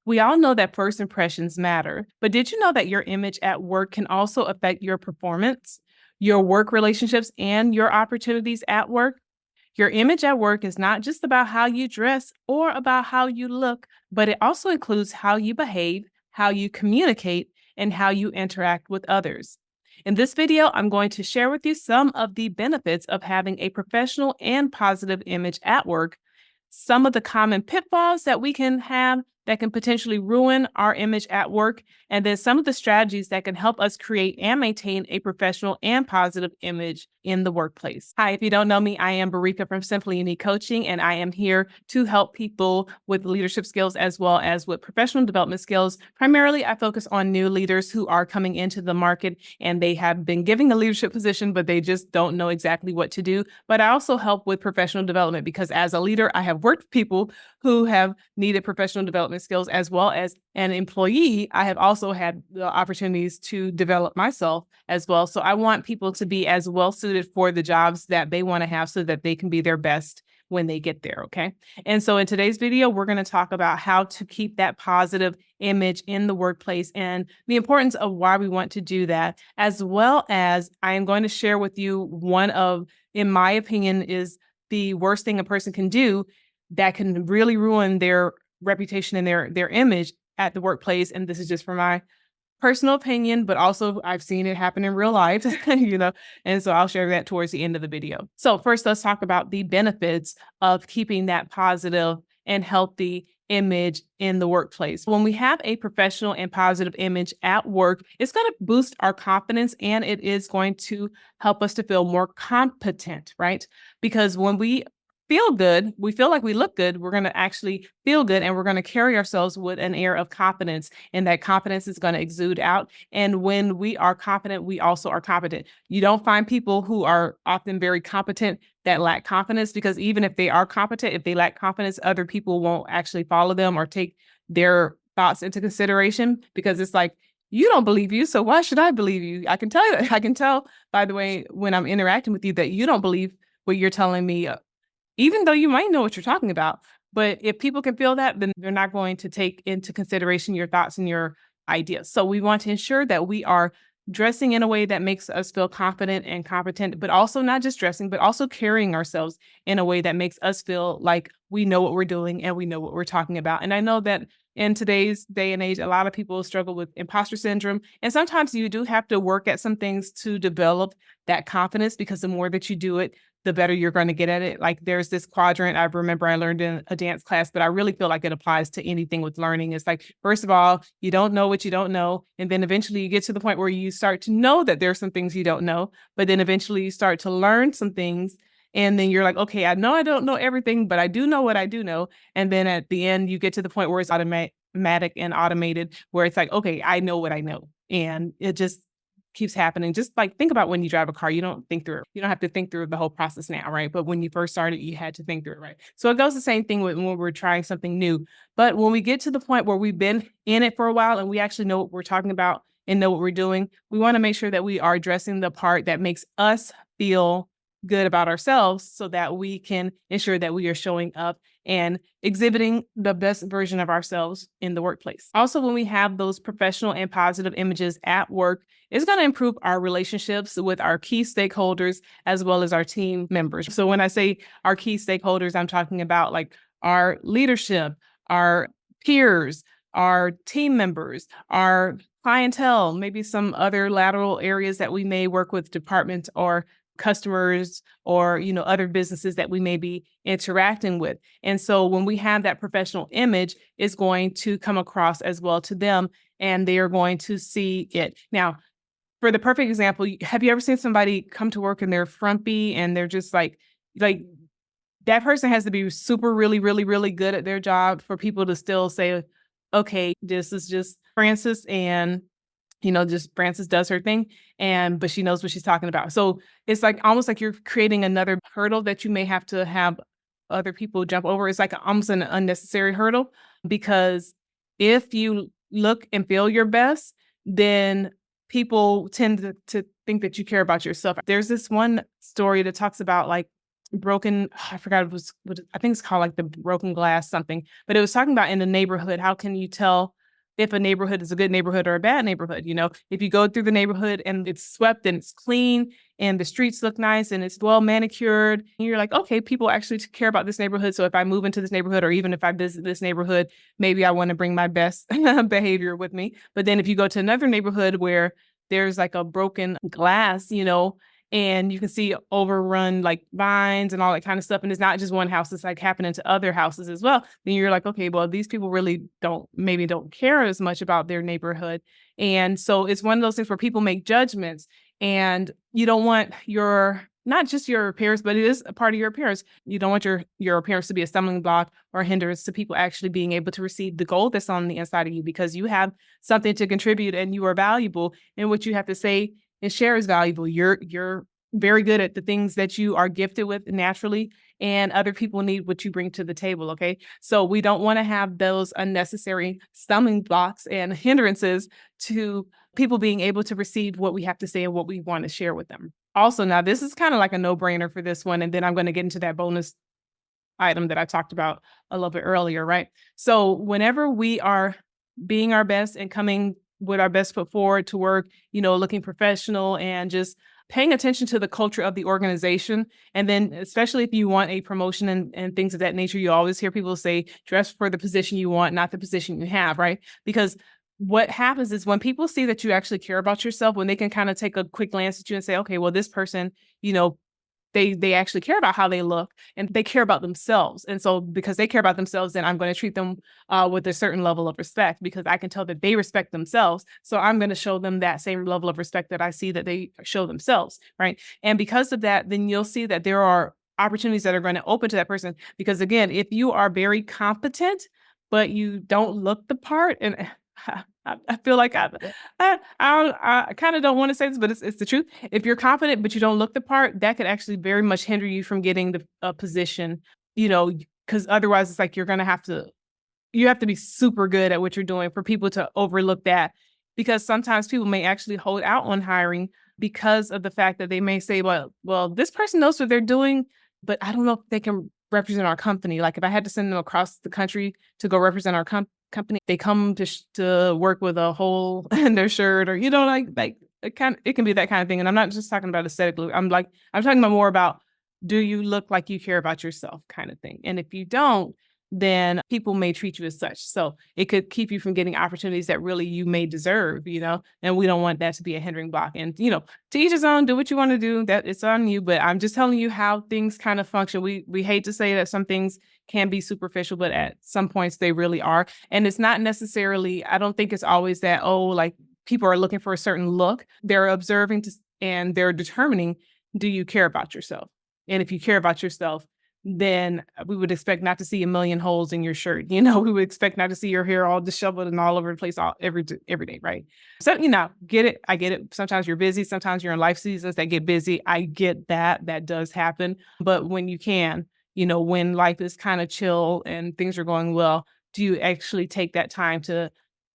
We all know that first impressions matter, but did you know that your image at work can also affect your performance, your work relationships, and your opportunities at work? Your image at work is not just about how you dress or about how you look, but it also includes how you behave, how you communicate, and how you interact with others. In this video, I'm going to share with you some of the benefits of having a professional and positive image at work, some of the common pitfalls that we can have that can potentially ruin our image at work, and then some of the strategies that can help us create and maintain a professional and positive image in the workplace. Hi, if you don't know me, I am Barika from Simply Unique Coaching, and I am here to help people with leadership skills as well as with professional development skills. Primarily, I focus on new leaders who are coming into the market and they have been given a leadership position, but they just don't know exactly what to do. But I also help with professional development because as a leader, I have worked with people who have needed professional development skills, as well as an employee. I have also had the opportunities to develop myself as well. So I want people to be as well suited for the jobs that they want to have so that they can be their best when they get there. Okay. And so in today's video, we're going to talk about how to keep that positive image in the workplace and the importance of why we want to do that, as well as I am going to share with you one of, in my opinion, is the worst thing a person can do that can really ruin their reputation and their image at the workplace. And this is just from my personal opinion, but also I've seen it happen in real life, and so I'll share that towards the end of the video. So first, let's talk about the benefits of keeping that positive and healthy image in the workplace. When we have a professional and positive image at work, it's going to boost our confidence and it is going to help us to feel more competent, right? Because when we feel good, we feel like we look good, we're going to actually feel good and we're going to carry ourselves with an air of confidence, and that confidence is going to exude out. And when we are confident, we also are competent. You don't find people who are often very competent that lack confidence, because even if they are competent, if they lack confidence, other people won't actually follow them or take their thoughts into consideration, because it's like, you don't believe you, so why should I believe you? I can tell you that. I can tell by the way when I'm interacting with you that you don't believe what you're telling me, even though you might know what you're talking about. But if people can feel that, then they're not going to take into consideration your thoughts and your ideas. So we want to ensure that we are dressing in a way that makes us feel confident and competent, but also not just dressing, but also carrying ourselves in a way that makes us feel like we know what we're doing and we know what we're talking about. And I know that in today's day and age, a lot of people struggle with imposter syndrome. And sometimes you do have to work at some things to develop that confidence, because the more that you do it, the better you're going to get at it. Like there's this quadrant I remember I learned in a dance class, but I really feel like it applies to anything with learning. It's like, first of all, you don't know what you don't know. And then eventually you get to the point where you start to know that there's some things you don't know, but then eventually you start to learn some things. And then you're like, okay, I know I don't know everything, but I do know what I do know. And then at the end, you get to the point where it's automatic and automated, where it's like, okay, I know what I know. And it just keeps happening. Just like think about when you drive a car, you don't think through it. You don't have to think through the whole process now, right? But when you first started, you had to think through it, right? So it goes the same thing when we're trying something new. But when we get to the point where we've been in it for a while and we actually know what we're talking about and know what we're doing, we want to make sure that we are dressing the part that makes us feel good about ourselves, so that we can ensure that we are showing up and exhibiting the best version of ourselves in the workplace. Also, when we have those professional and positive images at work, it's going to improve our relationships with our key stakeholders as well as our team members. So when I say our key stakeholders, I'm talking about like our leadership, our peers, our team members, our clientele, maybe some other lateral areas that we may work with, departments or customers or other businesses that we may be interacting with. And so when we have that professional image, it's going to come across as well to them, and they are going to see it. Now, for the perfect example, have you ever seen somebody come to work and they're frumpy and they're just like that person has to be super really really really good at their job for people to still say, okay, this is just Francis, and just Frances does her thing, but she knows what she's talking about. So it's like almost like you're creating another hurdle that you may have to have other people jump over. It's like almost an unnecessary hurdle, because if you look and feel your best, then people tend to think that you care about yourself. There's this one story that talks about like broken I forgot it was what I think it's called like the broken glass something, but it was talking about in the neighborhood, how can you tell if a neighborhood is a good neighborhood or a bad neighborhood? If you go through the neighborhood and it's swept and it's clean and the streets look nice and it's well manicured, and you're like, okay, people actually care about this neighborhood. So if I move into this neighborhood or even if I visit this neighborhood, maybe I want to bring my best behavior with me. But then if you go to another neighborhood where there's like a broken glass, and you can see overrun like vines and all that kind of stuff. And it's not just one house, it's like happening to other houses as well. Then you're like, okay, well, these people really don't care as much about their neighborhood. And so it's one of those things where people make judgments and you don't want your not just your appearance, but it is a part of your appearance. You don't want your appearance to be a stumbling block or hindrance to people actually being able to receive the gold that's on the inside of you because you have something to contribute and you are valuable. And what you have to say and share is valuable. You're very good at the things that you are gifted with naturally, and other people need what you bring to the table. Okay. So we don't want to have those unnecessary stumbling blocks and hindrances to people being able to receive what we have to say and what we want to share with them. Also, now this is kind of like a no-brainer for this one. And then I'm going to get into that bonus item that I talked about a little bit earlier, right? So whenever we are being our best and coming with our best foot forward to work, looking professional and just paying attention to the culture of the organization. And then especially if you want a promotion and things of that nature, you always hear people say, dress for the position you want, not the position you have, right? Because what happens is when people see that you actually care about yourself, when they can kind of take a quick glance at you and say, okay, well, this person, you know, they actually care about how they look and they care about themselves. And so because they care about themselves, then I'm going to treat them with a certain level of respect because I can tell that they respect themselves. So I'm going to show them that same level of respect that I see that they show themselves. Right. And because of that, then you'll see that there are opportunities that are going to open to that person. Because again, if you are very competent, but you don't look the part, and I feel like I kind of don't want to say this, but it's the truth. If you're confident but you don't look the part, that could actually very much hinder you from getting the position. Because otherwise, it's like you have to be super good at what you're doing for people to overlook that. Because sometimes people may actually hold out on hiring because of the fact that they may say, well, this person knows what they're doing, but I don't know if they can represent our company. Like if I had to send them across the country to go represent our company, they come to work with a hole in their shirt or, like it can be that kind of thing. And I'm not just talking about aesthetic look. I'm talking about more about, do you look like you care about yourself kind of thing? And if you don't, then people may treat you as such. So it could keep you from getting opportunities that really you may deserve, and we don't want that to be a hindering block. And, to each his own, do what you want to do, that it's on you. But I'm just telling you how things kind of function. We hate to say that some things can be superficial, but at some points they really are. And it's not necessarily, I don't think it's always that, like people are looking for a certain look. They're observing and they're determining, do you care about yourself? And if you care about yourself, then we would expect not to see a million holes in your shirt. We would expect not to see your hair all disheveled and all over the place every day, right? So, get it. I get it. Sometimes you're busy. Sometimes you're in life seasons that get busy. I get that. That does happen. But when you can, when life is kind of chill and things are going well, do you actually take that time to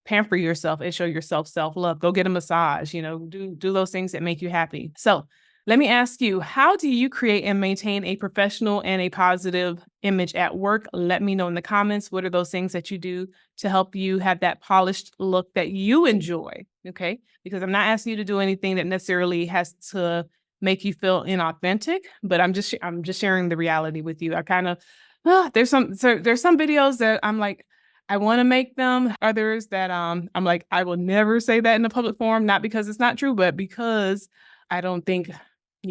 pamper yourself and show yourself self-love? Go get a massage, do those things that make you happy. So let me ask you, how do you create and maintain a professional and a positive image at work? Let me know in the comments. What are those things that you do to help you have that polished look that you enjoy? Okay. Because I'm not asking you to do anything that necessarily has to make you feel inauthentic, but I'm just sharing the reality with you. I kind of, there's some videos that I'm like, I want to make them. Others that I'm like, I will never say that in a public forum, not because it's not true, but because I don't think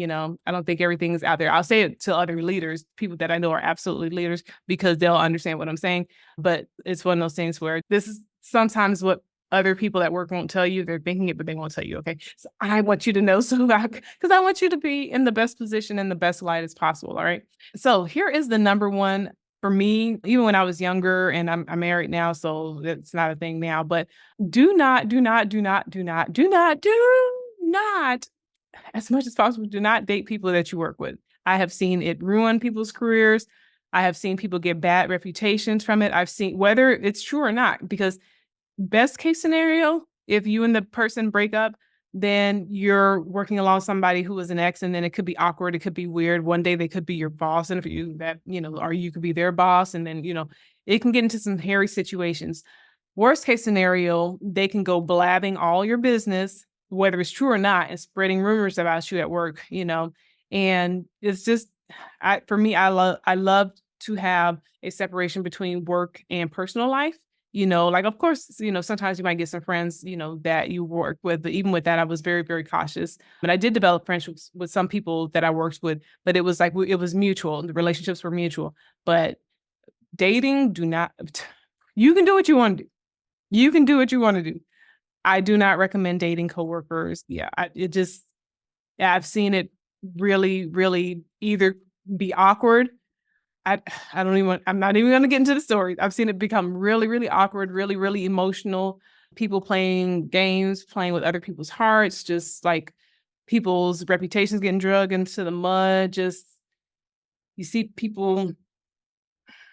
I don't think everything's out there. I'll say it to other leaders, people that I know are absolutely leaders, because they'll understand what I'm saying. But it's one of those things where this is sometimes what other people at work won't tell you. They're thinking it, but they won't tell you. Okay. So I want you to know because I want you to be in the best position and the best light as possible. All right. So here is the number one for me, even when I was younger, and I'm married now, so that's not a thing now, but do not, as much as possible, do not date people that you work with. I have seen it ruin people's careers. I have seen people get bad reputations from it. I've seen whether it's true or not, because best case scenario, if you and the person break up, then you're working along somebody who is an ex, and then it could be awkward. It could be weird. One day they could be your boss and if you that, or you could be their boss. And then, it can get into some hairy situations. Worst case scenario, they can go blabbing all your business, whether it's true or not, and spreading rumors about you at work, and it's just for me, I love to have a separation between work and personal life. Like of course, sometimes you might get some friends, that you work with, but even with that, I was very, very cautious. But I did develop friendships with some people that I worked with, but it was like it was mutual. The relationships were mutual. But dating, do not you can do what you want to do. You can do what you want to do. I do not recommend dating coworkers. Yeah, yeah, I've seen it really, really either be awkward. I I don't even I'm not even gonna get into the story. I've seen it become really, really awkward, really, really emotional. People playing games, playing with other people's hearts, just like people's reputations getting dragged into the mud. Just you see people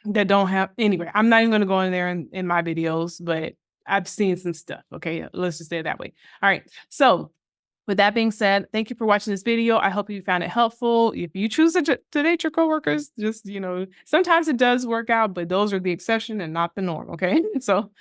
that don't have anyway. I'm not even gonna go in there in my videos, but I've seen some stuff. Okay, let's just say it that way. All right. So with that being said, thank you for watching this video. I hope you found it helpful. If you choose to date your coworkers, just, sometimes it does work out, but those are the exception and not the norm. Okay. So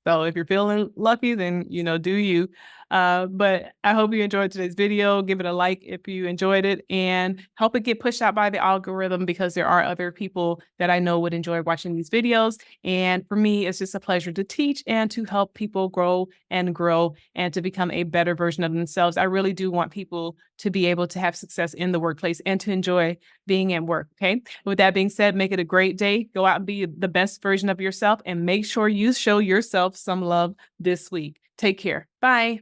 if you're feeling lucky, then, do you. But I hope you enjoyed today's video. Give it a like if you enjoyed it and help it get pushed out by the algorithm because there are other people that I know would enjoy watching these videos. And for me, it's just a pleasure to teach and to help people grow and grow and to become a better version of themselves. I really do want people to be able to have success in the workplace and to enjoy being at work. Okay. With that being said, make it a great day. Go out and be the best version of yourself and make sure you show yourself some love this week. Take care. Bye.